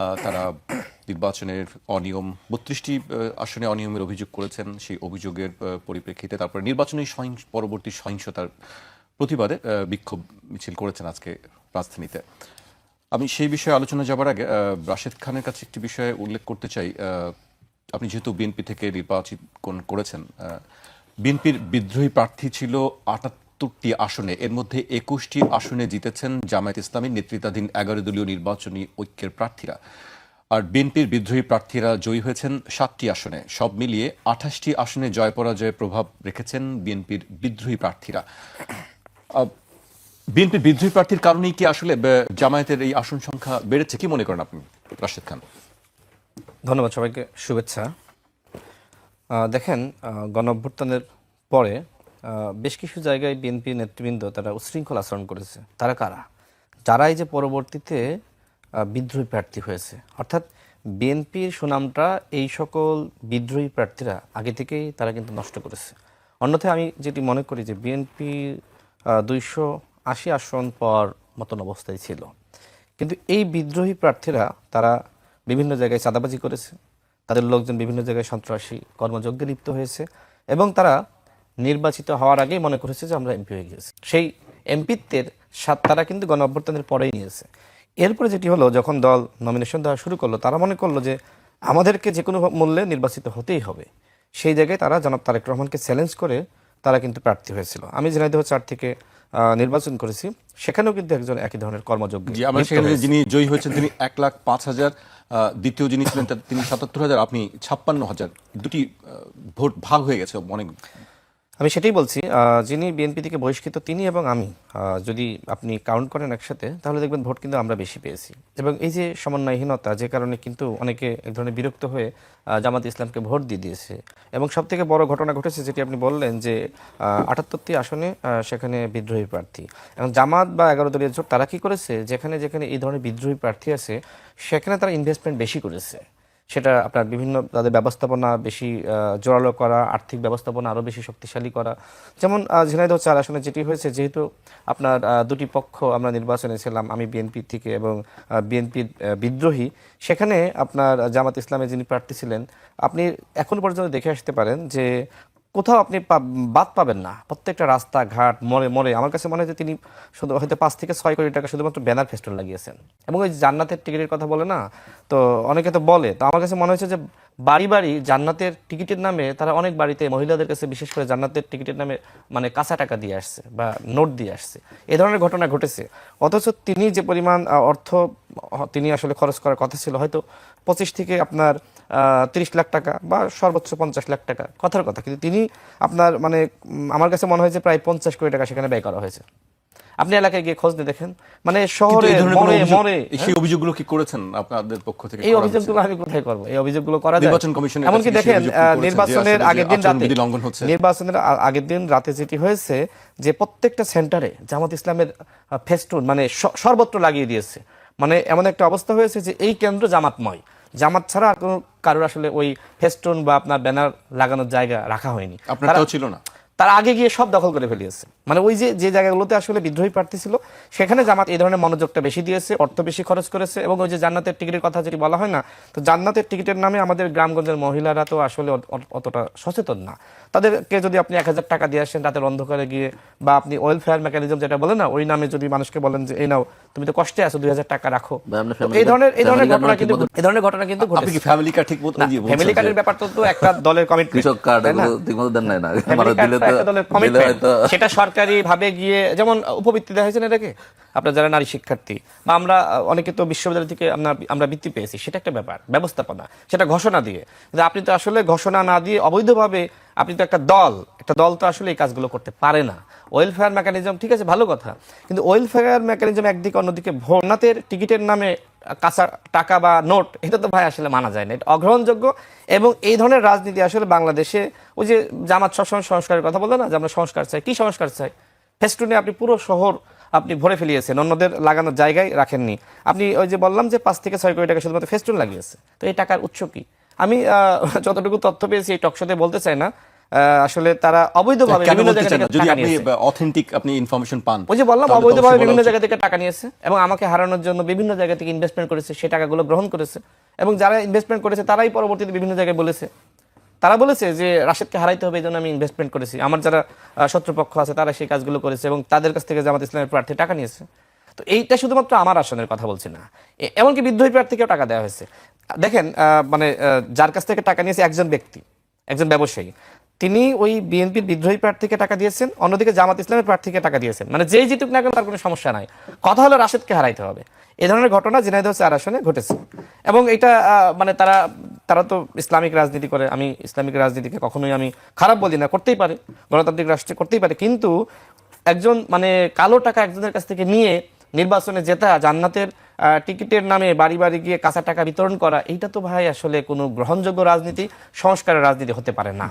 তারা নির্বাচনের অনিয়ম ৩২টি আসনে অনিয়মের অভিযোগ করেছেন। সেই অভিযোগের পরিপ্রেক্ষিতে তারপরে নির্বাচনী পরবর্তী সহিংসতার প্রতিবাদে বিক্ষোভ মিছিল করেছেন আজকে রাজধানীতে। আমি সেই বিষয়ে আলোচনা যাবার আগে রাশেদ খানের কাছে একটি বিষয়ে উল্লেখ করতে চাই। আপনি যেহেতু বিএনপি থেকে নির্বাচিত করেছেন, বিএনপির বিদ্রোহী প্রার্থী ছিল ৭৮টি আসনে, এর মধ্যে ২১টি আসনে জিতেছেন জামায়াত ইসলামীর নেতৃত্বাধীন ১১ দলীয় নির্বাচনী ঐক্যের প্রার্থীরা। আর বিএনপির বিদ্রোহী প্রার্থীরা জয়ী হয়েছেন ৭টি আসনে। সব মিলিয়ে ২৮টি আসনে জয় পরাজয়ে প্রভাব রেখেছেন বিএনপির বিদ্রোহী প্রার্থীরা। বিএনপির বিদ্রোহী প্রার্থীর কারণেই কি আসলে জামায়াতের এই আসন সংখ্যা বেড়েছে? কি মনে করেন আপনি, রাশেদ খান? ধন্যবাদ, সবাইকে শুভেচ্ছা। দেখেন, গণঅভ্যুত্থানের পরে বেশ কিছু জায়গায় বিএনপি নেতৃবৃন্দ তারা উচ্ছৃঙ্খল আচরণ করেছে। তারা কারা? যারা এই যে পরবর্তীতে বিদ্রোহী প্রার্থী হয়েছে, অর্থাৎ বিএনপির সুনামটা এই সকল বিদ্রোহী প্রার্থীরা আগে থেকেই তারা কিন্তু নষ্ট করেছে। অন্যথায় আমি যেটি মনে করি যে বিএনপি ২৮০ আসন পাওয়ার মতন অবস্থায় ছিল, কিন্তু এই বিদ্রোহী প্রার্থীরা তারা বিভিন্ন জায়গায় চাঁদাবাজি করেছে, তাদের লোকজন বিভিন্ন জায়গায় সন্ত্রাসী কর্মযজ্ঞে লিপ্ত হয়েছে এবং তারা নির্বাচিত হওয়ার আগেই মনে করেছে যে আমরা এমপি হয়ে গিয়েছি। সেই এমপিত্বের স্বাদ তারা কিন্তু গণঅভ্যুত্থানের পরেই নিয়েছে। এরপরে যেটি হলো, যখন দল নমিনেশন দেওয়া শুরু করলো, তারা মনে করলো যে আমাদেরকে যে কোনো মূল্যে নির্বাচিত হতেই হবে। সেই জায়গায় তারা জনাব তারেক রহমানকে চ্যালেঞ্জ করে তারা কিন্তু প্রার্থী হয়েছিল। আমি ঝিনাইদহ ৪ থেকে নির্বাচন করেছি, সেখানেও কিন্তু একজন একই ধরনের কর্মযোগ্য। যিনি জয়ী হয়েছেন তিনি ১,০৫,০০০, দ্বিতীয় যিনি ছিলেন তিনি ৭৭,০০০, আপনি ৫৬,০০০। দুটি ভোট ভাগ হয়ে গেছে অনেক। আমি সেটাই বলছি, যিনি বিএনপি থেকে বহিষ্কৃত তিনি এবং আমি যদি আপনি কাউন্ট করেন একসাথে, তাহলে দেখবেন ভোট কিন্তু আমরা বেশি পেয়েছি। এবং এই যে সমন্বয়হীনতা, যে কারণে কিন্তু অনেকে এক ধরনের বিরক্ত হয়ে জামাত ইসলামকে ভোট দিয়ে দিয়েছে। এবং সব থেকে বড় ঘটনা ঘটেছে যেটি আপনি বললেন যে ৭৮টি আসনে সেখানে বিদ্রোহী প্রার্থী। এবং জামাত বা ১১ দলীয় জোট তারা কি করেছে, যেখানে যেখানে এই ধরনের বিদ্রোহী প্রার্থী আছে সেখানে তারা ইনভেস্টমেন্ট বেশি করেছে। সেটা আপনার বিভিন্ন তাদের ব্যবস্থাপনা বেশি জোরালো করা, আর্থিক ব্যবস্থাপনা আরও বেশি শক্তিশালী করা। যেমন ঝিনাইদহ ৪ আসনে যেটি হয়েছে, যেহেতু আপনার দুটি পক্ষ আমরা নির্বাচনে ছিলাম, আমি বিএনপি থেকে এবং বিএনপির বিদ্রোহী, সেখানে আপনার জামাত ইসলামের যিনি প্রার্থী ছিলেন, আপনি এখন পর্যন্ত দেখে আসতে পারেন যে কোথাও আপনি বাদ পাবেন না। প্রত্যেকটা রাস্তাঘাট মোড়ে মোড়ে আমার কাছে মনে হয় যে তিনি শুধু হয়তো ৫ থেকে ৬ কোটি টাকা শুধুমাত্র ব্যানার ফেস্টুন লাগিয়েছেন। এবং ওই জান্নাতের টিকিটের কথা বলে না, তো অনেকে তো বলে, তো আমার কাছে মনে হয়েছে যে বাড়ি বাড়ি জান্নাতের টিকিটের নামে তারা অনেক বাড়িতে মহিলাদের কাছে বিশেষ করে জান্নাতের টিকিটের নামে মানে কাঁচা টাকা দিয়ে আসছে বা নোট দিয়ে আসছে। এ ধরনের ঘটনা ঘটেছে। অথচ তিনি যে পরিমাণ অর্থ তিনি আসলে খরচ করার কথা ছিল, হয়তো ২৫ থেকে আপনার ৩০ লাখ টাকা বা সর্বোচ্চ ৫০ লাখ টাকা, কথার কথা, কিন্তু তিনি আপনার মানে আমার কাছে মনে হয় যে প্রায় ৫০ কোটি টাকা সেখানে ব্যয় করা হয়েছে। আপনি এলাকায় গিয়ে খোঁজ দিয়ে দেখেন, মানে শহরে মরে মরে। সেই অভিযোগগুলো কি করেছেন আপনাদের পক্ষ থেকে? এই অভিযোগগুলো আমি কোথায় করব? এই অভিযোগগুলো করা যায় নির্বাচন কমিশনের কাছে? এমনকি দেখেন, নির্বাচনের আগের দিন রাতে, লঙ্ঘন হচ্ছে। নির্বাচনের আগের দিন রাতে যেটি হয়েছে যে প্রত্যেকটা সেন্টারে জামাত ইসলামের ফেস্টুন মানে সর্বত্র লাগিয়ে দিয়েছে। মানে এমন একটা অবস্থা হয়েছে যে এই কেন্দ্র জামাতময়, জামাত ছাড়া আর কোনো কারোর আসলে ওই ফেস্টুন বা আপনার ব্যানার লাগানোর জায়গা রাখা হয়নি। আপনারটাও ছিল না? তার আগে গিয়ে সব দখল করে ফেলিয়েছে। মানে ওই যে যে জায়গাগুলোতে আসলে বিদ্রোহী প্রার্থী ছিল সেখানে জামাত এই ধরনের মনোযোগটা বেশি দিয়েছে, অর্থ বেশি খরচ করেছে। এবং ওই যে জান্নাতের টিকিটের কথা যেটি বলা হয় না, তো জান্নাতের টিকিটের নামে আমাদের গ্রামগঞ্জের মহিলারা তো আসলে অতটা সচেতন না। তাদেরকে যদি আপনি ১,০০০ টাকা দিয়ে আসেন রাতের অন্ধকারে গিয়ে, বা আপনি ওয়েলফেয়ার মেকানিজম যেটা বলে না, ওই নামে যদি মানুষকে বলেন যে এই নাও তুমি তো কষ্টে আছো, ২,০০০ টাকা রাখো, এই ধরনের ঘটনা কিন্তু ঘটেছে। ফ্যামিলি কার্ড ঠিক মতো দিয়ে ফ্যামিলি কার্ডের ব্যাপার তো একটা দলের কমিটমেন্ট, কৃষক কার্ড ঠিকমতো দেন নাই না, সেটা সরকারি ভাবে গিয়ে যেমন উপবৃত্তি দেওয়া হয়েছে না এটাকে, আপনার যারা নারী শিক্ষার্থী বা আমরা অনেকে তো বিশ্ববিদ্যালয় থেকে আমরা বৃত্তি পেয়েছি, সেটা একটা ব্যাপার, ব্যবস্থাপনা, সেটা ঘোষণা দিয়ে। কিন্তু আপনি তো আসলে ঘোষণা না দিয়ে অবৈধভাবে আপনি তো একটা দল তো আসলে এই কাজগুলো করতে পারে না। ওয়েলফেয়ার মেকানিজম ঠিক আছে, ভালো কথা, কিন্তু ওয়েলফেয়ার মেকানিজম একদিকে, অন্যদিকে ভোটনাথের টিকিটের নামে কাঁচা টাকা বা নোট, এটা তো ভাই আসলে মানা যায় না, এটা অগ্রহণযোগ্য। এবং এই ধরনের রাজনীতি আসলে বাংলাদেশে, ওই যে জামাত সবসময় সংস্কারের কথা বলে না, যে আমরা সংস্কার চাই, কি সংস্কার চাই? ফেস্টুনে আপনি পুরো শহর আপনি ভরে ফেলিয়েছেন, অন্যদের লাগানোর জায়গায় রাখেননি। আপনি ওই যে বললাম যে ৫ থেকে ৬ কোটি টাকা শুধুমাত্র ফেস্টুন লাগিয়েছে। তো এই টাকার উৎস কি? আমি যতটুকু তথ্য পেয়েছি এই টকশোতে বলতে চাই না, আসলে তারা অবৈধভাবে কেন বিভিন্ন বলতে জায়গা চান না? থেকে যদি টাকা আপনি নিয়েছে। অথেন্টিক আপনি ইনফরমেশন পান, ওই যে বললাম তাহলে তো অবৈধভাবে অবশ্যই বলা বিভিন্ন উচিত। জায়গা থেকে টাকা নিয়েছে এবং আমাকে হারানোর জন্য বিভিন্ন জায়গা থেকে ইনভেস্টমেন্ট করেছে, সেই টাকাগুলো গ্রহণ করেছে এবং যারা ইনভেস্টমেন্ট করেছে তারাই পরবর্তীতে বিভিন্ন জায়গায় বলেছে, তারা বলেছে যে রাশেদকে হারাইতে হবে এই জন্য আমি ইনভেস্টমেন্ট করেছি। আমার যারা শত্রুপক্ষ আছে তারা সেই কাজগুলো করেছে এবং তাদের কাছ থেকে জামাত ইসলামের প্রার্থী টাকা নিয়েছে। তো এইটা শুধুমাত্র আমার আসনের কথা বলছি না, এমনকি বিদ্রোহী প্রার্থীকেও টাকা দেওয়া হয়েছে। দেখেন মানে যার কাছ থেকে টাকা নিয়েছে একজন ব্যক্তি, একজন ব্যবসায়ী, তিনি ওই বিএনপির বিদ্রোহী প্রার্থীকে টাকা দিয়েছেন, অন্যদিকে জামাত ইসলামের প্রার্থীকে টাকা দিয়েছেন। মানে যেই জিতুক না কেন তার কোনো সমস্যা নাই, কথা হলো রাশেদকে হারাইতে হবে। এই ধরনের ঘটনা ঝিনাইদহ 4 আসনে ঘটেছে এবং এটা মানে তারা তো ইসলামিক রাজনীতি করে। আমি ইসলামিক রাজনীতিকে কখনোই আমি খারাপ বলি না, করতেই পারে, গণতান্ত্রিক রাষ্ট্রে করতেই পারে, কিন্তু একজন মানে কালো টাকা একজনের কাছ থেকে নিয়ে নির্বাচনে জেতা, জান্নাতের টিকিটের নামে বাড়ি বাড়ি গিয়ে কাঁচা টাকা বিতরণ করা, এইটা তো ভাই আসলে কোনো গ্রহণযোগ্য রাজনীতি, সংস্কারের রাজনীতি হতে পারে না।